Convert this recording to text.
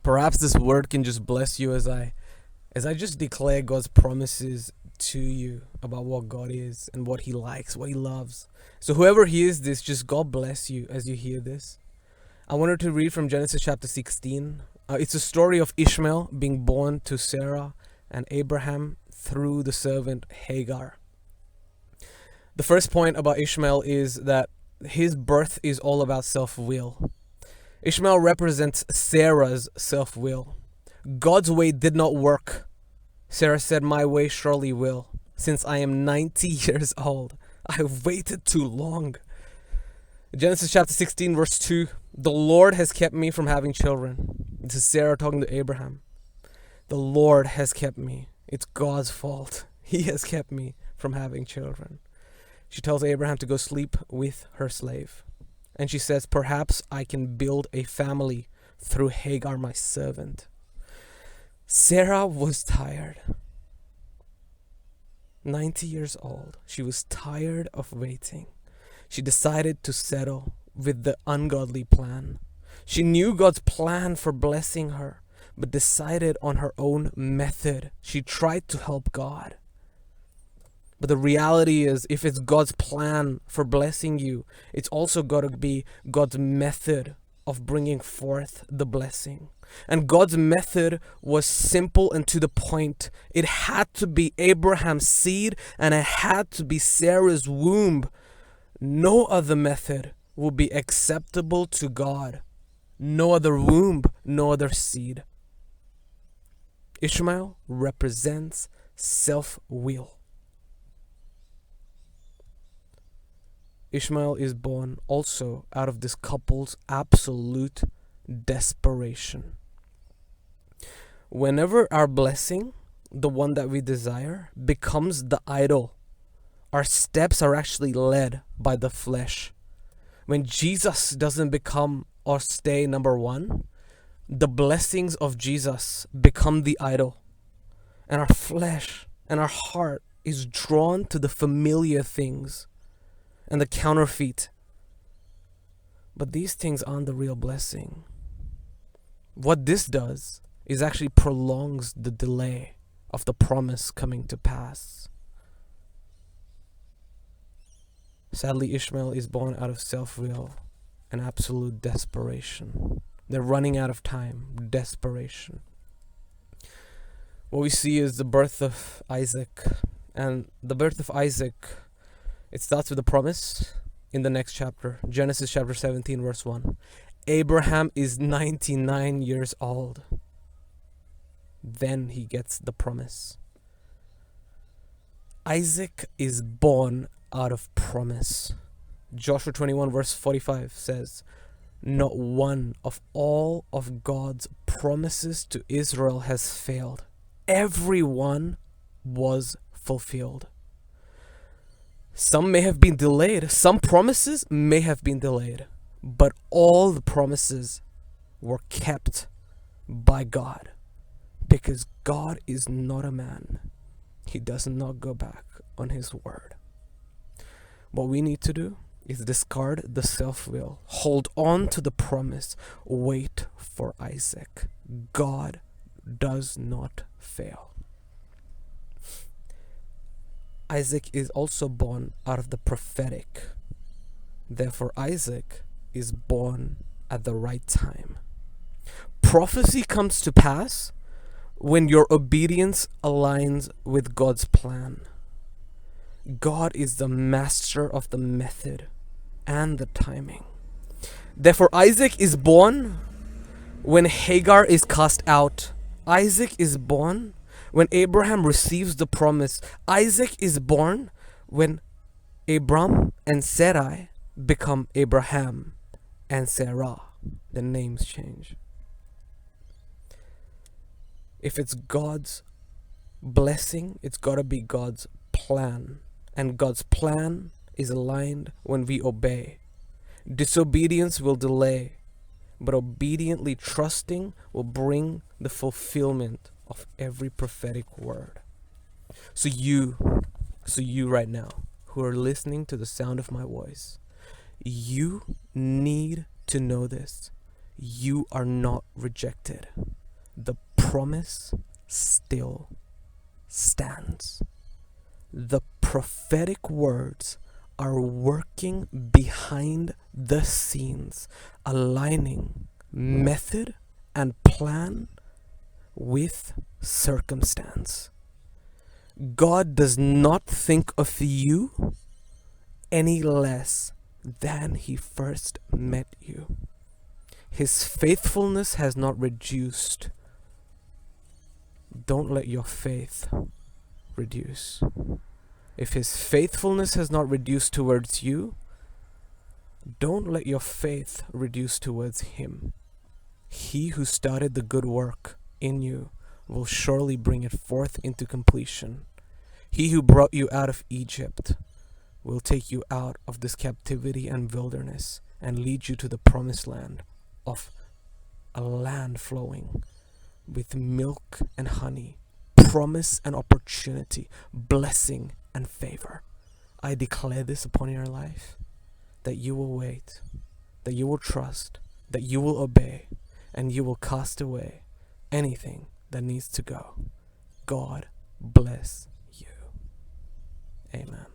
Perhaps this word can just bless you as I just declare God's promises to you about what God is and what he likes, what he loves. So whoever hears this, just God bless you as you hear this. I wanted to read from Genesis chapter 16. It's a story of Ishmael being born to Sarah and Abraham through the servant Hagar. The first point about Ishmael is that his birth is all about self-will. Ishmael represents Sarah's self-will. God's way did not work. Sarah said, "My way surely will. Since I am 90 years old, I waited too long." Genesis chapter 16 verse 2, "The Lord has kept me from having children." This is Sarah talking to Abraham. The Lord has kept me. It's God's fault. He has kept me from having children. She tells Abraham to go sleep with her slave. And she says, "Perhaps I can build a family through Hagar, my servant." Sarah was tired. 90 years old. She was tired of waiting. She decided to settle with the ungodly plan. She knew God's plan for blessing her, but decided on her own method. She tried to help God. But the reality is, if it's God's plan for blessing you, it's also got to be God's method of bringing forth the blessing. And God's method was simple and to the point. It had to be Abraham's seed and it had to be Sarah's womb. No other method will be acceptable to God. No other womb, no other seed. Ishmael represents self-will. Ishmael is born also out of this couple's absolute desperation. Whenever our blessing, the one that we desire, becomes the idol, our steps are actually led by the flesh. When Jesus doesn't become or stay number one, the blessings of Jesus become the idol. And our flesh and our heart is drawn to the familiar things and the counterfeit. But these things aren't the real blessing. What this does is actually prolongs the delay of the promise coming to pass. Sadly, Ishmael is born out of self-will and absolute desperation. They're running out of time. Desperation. What we see is the birth of Isaac. And the birth of Isaac, it starts with a promise in the next chapter. Genesis chapter 17 verse 1. Abraham is 99 years old. Then he gets the promise. Isaac is born out of promise. Joshua 21 verse 45 says, "Not one of all of God's promises to Israel has failed. Every one was fulfilled." Some may have been delayed. Some promises may have been delayed. But all the promises were kept by God. Because God is not a man. He does not go back on his word. What we need to do is discard the self-will. Hold on to the promise. Wait for Isaac. God does not fail. Isaac is also born out of the prophetic. Therefore, Isaac is born at the right time. Prophecy comes to pass when your obedience aligns with God's plan. God is the master of the method and the timing. Therefore, Isaac is born when Hagar is cast out. Isaac is born when Abraham receives the promise. Isaac is born when Abram and Sarai become Abraham and Sarah. The names change. If it's God's blessing, it's got to be God's plan. And God's plan is aligned when we obey. Disobedience will delay, but obediently trusting will bring the fulfillment of every prophetic word. So you right now, who are listening to the sound of my voice, you need to know this. you are not rejected. The promise still stands. The prophetic words are working behind the scenes, aligning method and plan with circumstance. God does not think of you any less than he first met you. His faithfulness has not reduced. Don't let your faith reduce. If his faithfulness has not reduced towards you, don't let your faith reduce towards him. He who started the good work in you will surely bring it forth into completion. He who brought you out of Egypt will take you out of this captivity and wilderness and lead you to the promised land of a land flowing with milk and honey, promise and opportunity, blessing and favor. I declare this upon your life, that you will wait, that you will trust, that you will obey, and you will cast away anything that needs to go. God bless you. Amen.